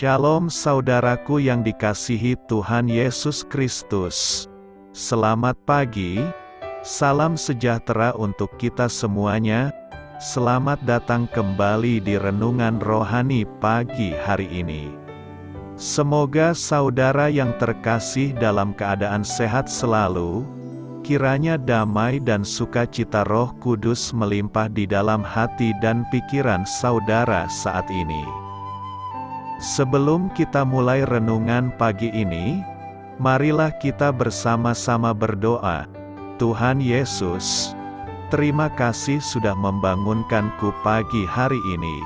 Shalom saudaraku yang dikasihi Tuhan Yesus Kristus. Selamat pagi, salam sejahtera untuk kita semuanya. Selamat datang kembali di Renungan Rohani pagi hari ini. Semoga saudara yang terkasih dalam keadaan sehat selalu. Kiranya damai dan sukacita Roh Kudus melimpah di dalam hati dan pikiran saudara saat ini. Sebelum kita mulai renungan pagi ini, marilah kita bersama-sama berdoa. Tuhan Yesus, terima kasih sudah membangunkanku pagi hari ini.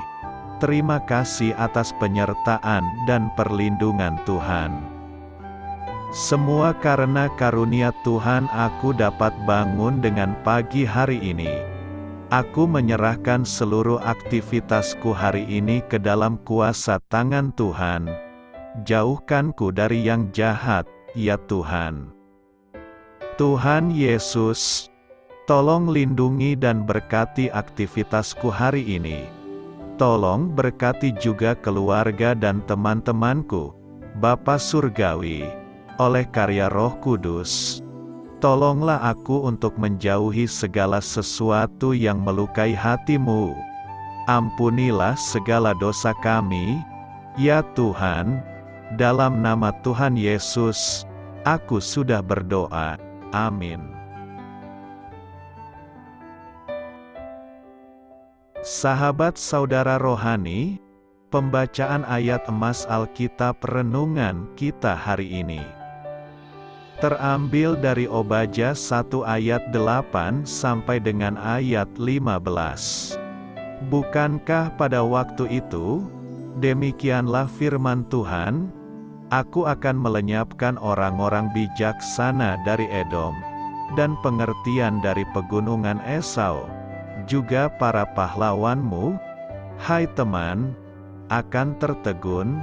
Terima kasih atas penyertaan dan perlindungan Tuhan. Semua karena karunia Tuhan aku dapat bangun dengan pagi hari ini. Aku menyerahkan seluruh aktivitasku hari ini ke dalam kuasa tangan Tuhan. Jauhkanku dari yang jahat, ya Tuhan. Tuhan Yesus, tolong lindungi dan berkati aktivitasku hari ini. Tolong berkati juga keluarga dan teman-temanku, Bapa Surgawi, oleh karya Roh Kudus. Tolonglah aku untuk menjauhi segala sesuatu yang melukai hati-Mu. Ampunilah segala dosa kami, ya Tuhan. Dalam nama Tuhan Yesus, aku sudah berdoa. Amin. Sahabat saudara rohani, pembacaan ayat emas Alkitab renungan kita hari ini terambil dari Obadya 1 ayat 8 sampai dengan ayat 15. Bukankah pada waktu itu, demikianlah firman Tuhan, aku akan melenyapkan orang-orang bijaksana dari Edom, dan pengertian dari pegunungan Esau, juga para pahlawanmu, hai teman, akan tertegun,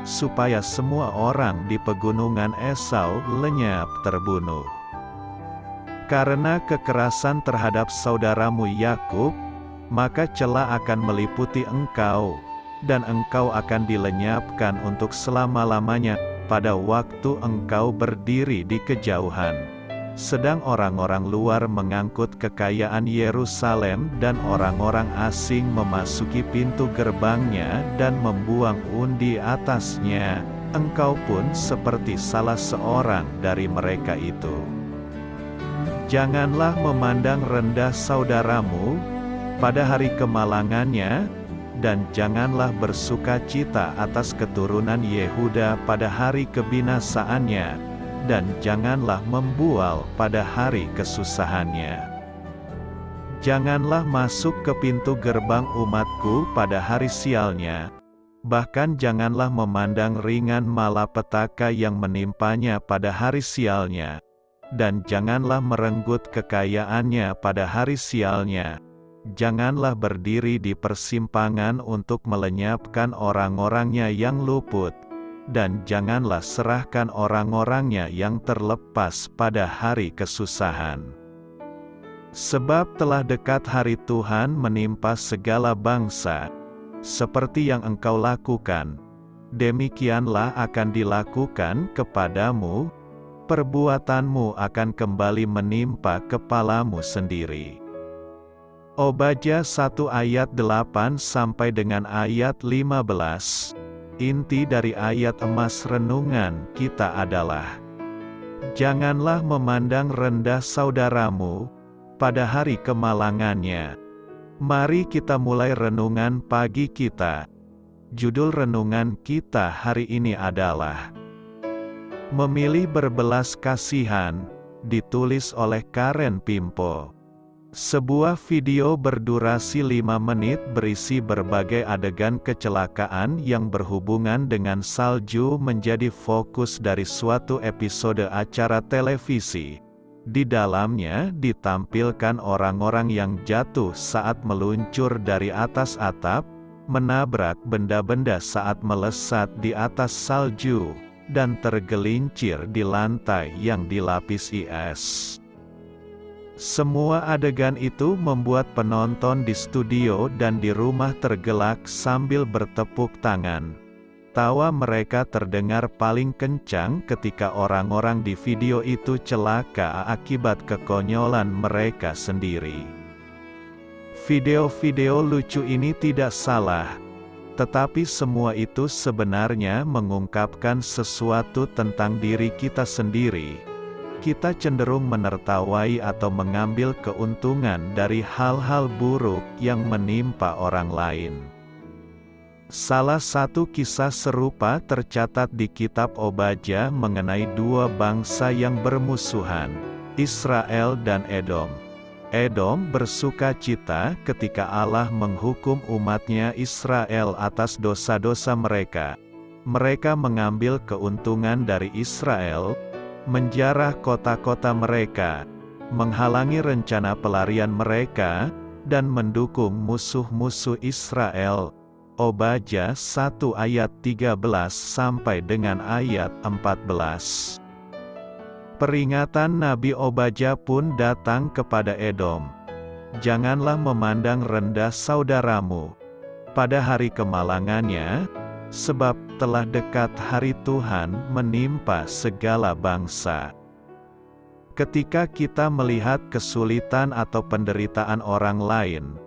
supaya semua orang di pegunungan Esau lenyap terbunuh. Karena kekerasan terhadap saudaramu Yakub, maka cela akan meliputi engkau, dan engkau akan dilenyapkan untuk selama-lamanya, pada waktu engkau berdiri di kejauhan. Sedang orang-orang luar mengangkut kekayaan Yerusalem dan orang-orang asing memasuki pintu gerbangnya dan membuang undi atasnya, engkau pun seperti salah seorang dari mereka itu. Janganlah memandang rendah saudaramu pada hari kemalangannya, dan janganlah bersukacita atas keturunan Yehuda pada hari kebinasaannya, dan janganlah membual pada hari kesusahannya. Janganlah masuk ke pintu gerbang umatku pada hari sialnya, bahkan janganlah memandang ringan malapetaka yang menimpanya pada hari sialnya, dan janganlah merenggut kekayaannya pada hari sialnya. Janganlah berdiri di persimpangan untuk melenyapkan orang-orangnya yang luput, dan janganlah serahkan orang-orangnya yang terlepas pada hari kesusahan. Sebab telah dekat hari Tuhan menimpa segala bangsa, seperti yang engkau lakukan, demikianlah akan dilakukan kepadamu, perbuatanmu akan kembali menimpa kepalamu sendiri. Obadya 1 ayat 8 sampai dengan ayat 15. Inti dari ayat emas renungan kita adalah, janganlah memandang rendah saudaramu pada hari kemalangannya. Mari kita mulai renungan pagi kita. Judul renungan kita hari ini adalah Memilih Berbelas Kasihan, ditulis oleh Karen Pimpo. Sebuah video berdurasi 5 menit berisi berbagai adegan kecelakaan yang berhubungan dengan salju menjadi fokus dari suatu episode acara televisi. Di dalamnya ditampilkan orang-orang yang jatuh saat meluncur dari atas atap, menabrak benda-benda saat melesat di atas salju, dan tergelincir di lantai yang dilapisi es. Semua adegan itu membuat penonton di studio dan di rumah tergelak sambil bertepuk tangan. Tawa mereka terdengar paling kencang ketika orang-orang di video itu celaka akibat kekonyolan mereka sendiri. Video-video lucu ini tidak salah, tetapi semua itu sebenarnya mengungkapkan sesuatu tentang diri kita sendiri. Kita cenderung menertawai atau mengambil keuntungan dari hal-hal buruk yang menimpa orang lain. Salah satu kisah serupa tercatat di kitab Obadya mengenai dua bangsa yang bermusuhan, Israel dan Edom. Edom bersuka cita ketika Allah menghukum umatnya Israel atas dosa-dosa mereka. Mereka mengambil keuntungan dari Israel, menjarah kota-kota mereka, menghalangi rencana pelarian mereka, dan mendukung musuh-musuh Israel. Obadya 1 ayat 13 sampai dengan ayat 14. Peringatan Nabi Obadya pun datang kepada Edom. Janganlah memandang rendah saudaramu pada hari kemalangannya, sebab telah dekat hari Tuhan menimpa segala bangsa. Ketika kita melihat kesulitan atau penderitaan orang lain,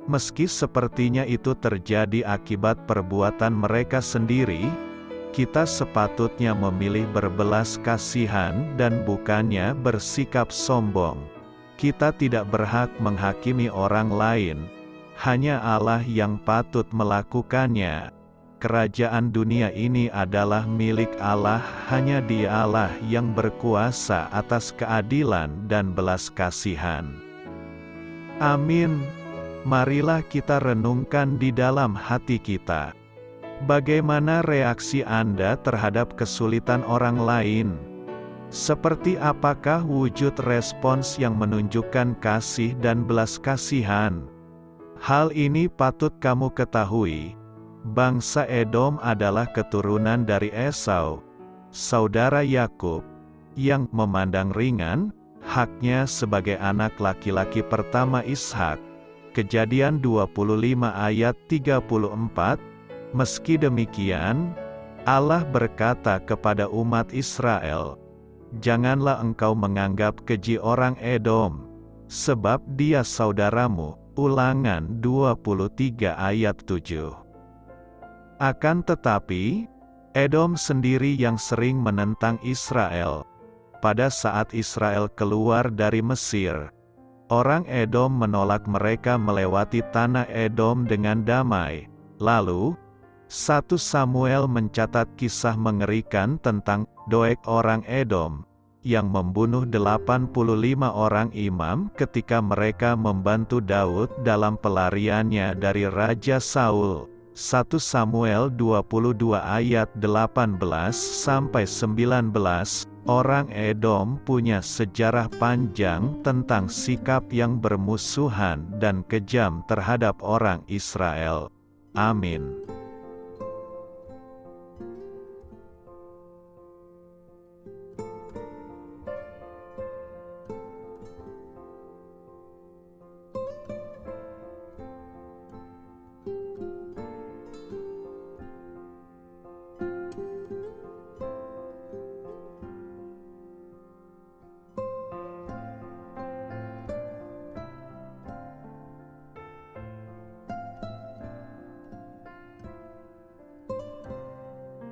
meski sepertinya itu terjadi akibat perbuatan mereka sendiri, kita sepatutnya memilih berbelas kasihan dan bukannya bersikap sombong. Kita tidak berhak menghakimi orang lain, hanya Allah yang patut melakukannya. Kerajaan dunia ini adalah milik Allah, hanya Dialah yang berkuasa atas keadilan dan belas kasihan. Amin. Marilah kita renungkan di dalam hati kita. Bagaimana reaksi Anda terhadap kesulitan orang lain? Seperti apakah wujud respons yang menunjukkan kasih dan belas kasihan? Hal ini patut kamu ketahui. Bangsa Edom adalah keturunan dari Esau, saudara Yakub, yang memandang ringan haknya sebagai anak laki-laki pertama Ishak. Kejadian 25 ayat 34. Meski demikian, Allah berkata kepada umat Israel, "Janganlah engkau menganggap keji orang Edom, sebab dia saudaramu." Ulangan 23 ayat 7. Akan tetapi, Edom sendiri yang sering menentang Israel. Pada saat Israel keluar dari Mesir, orang Edom menolak mereka melewati tanah Edom dengan damai. Lalu, 1 Samuel mencatat kisah mengerikan tentang Doeg orang Edom, yang membunuh 85 orang imam ketika mereka membantu Daud dalam pelariannya dari Raja Saul. 1 Samuel 22 ayat 18-19. Orang Edom punya sejarah panjang tentang sikap yang bermusuhan dan kejam terhadap orang Israel. Amin.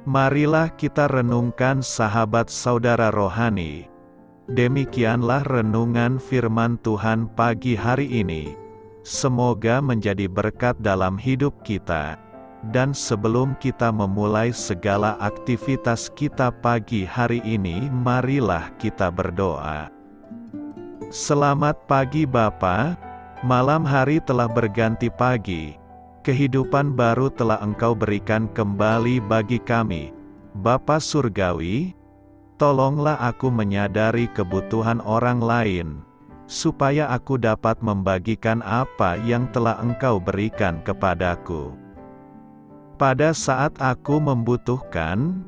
Marilah kita renungkan sahabat saudara rohani. Demikianlah renungan firman Tuhan pagi hari ini. Semoga menjadi berkat dalam hidup kita. Dan sebelum kita memulai segala aktivitas kita pagi hari ini, marilah kita berdoa. Selamat pagi Bapa, malam hari telah berganti pagi. Kehidupan baru telah Engkau berikan kembali bagi kami. Bapa Surgawi, tolonglah aku menyadari kebutuhan orang lain, supaya aku dapat membagikan apa yang telah Engkau berikan kepadaku. Pada saat aku membutuhkan,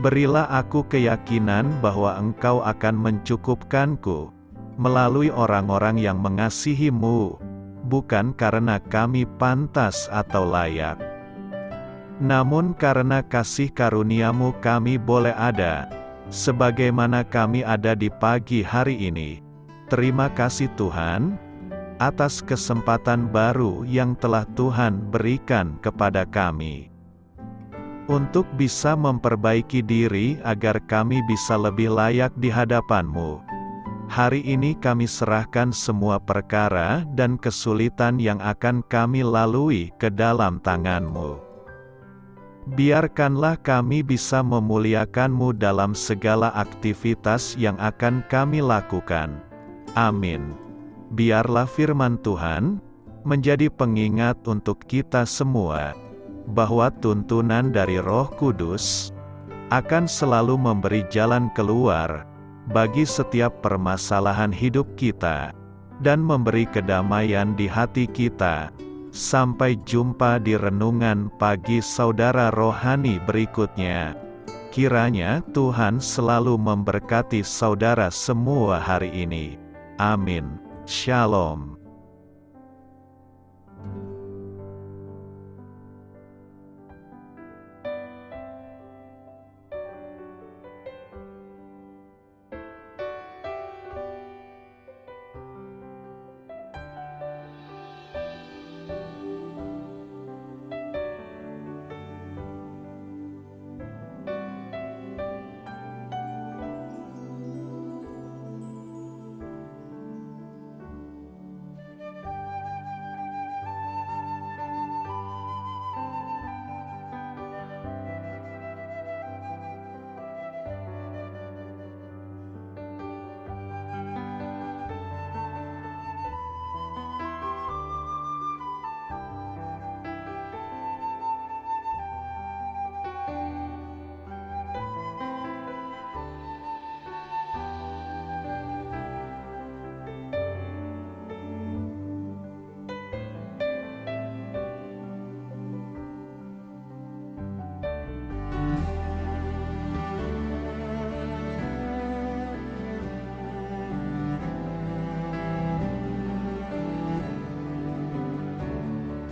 berilah aku keyakinan bahwa Engkau akan mencukupkanku, melalui orang-orang yang mengasihi-Mu, bukan karena kami pantas atau layak. Namun karena kasih karunia-Mu kami boleh ada, sebagaimana kami ada di pagi hari ini. Terima kasih Tuhan, atas kesempatan baru yang telah Tuhan berikan kepada kami. Untuk bisa memperbaiki diri agar kami bisa lebih layak di hadapan-Mu. Hari ini kami serahkan semua perkara dan kesulitan yang akan kami lalui ke dalam tangan-Mu. Biarkanlah kami bisa memuliakan-Mu dalam segala aktivitas yang akan kami lakukan. Amin. Biarlah firman Tuhan menjadi pengingat untuk kita semua, bahwa tuntunan dari Roh Kudus akan selalu memberi jalan keluar bagi setiap permasalahan hidup kita, dan memberi kedamaian di hati kita. Sampai jumpa di renungan pagi saudara rohani berikutnya. Kiranya Tuhan selalu memberkati saudara semua hari ini. Amin. Shalom.